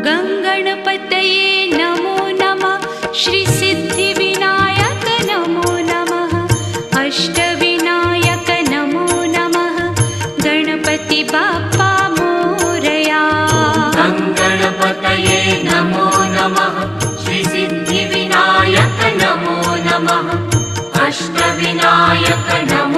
गङ्गणपतये नमो नमः। श्रीसिद्धिविनायक नमो नमः। अष्टविनायक नमो नमः। गणपति बाप्पा मोरया। गङ्गणपतये नमो नमः। श्रीसिद्धिविनायक नमो नमः। अष्टविनायक नमो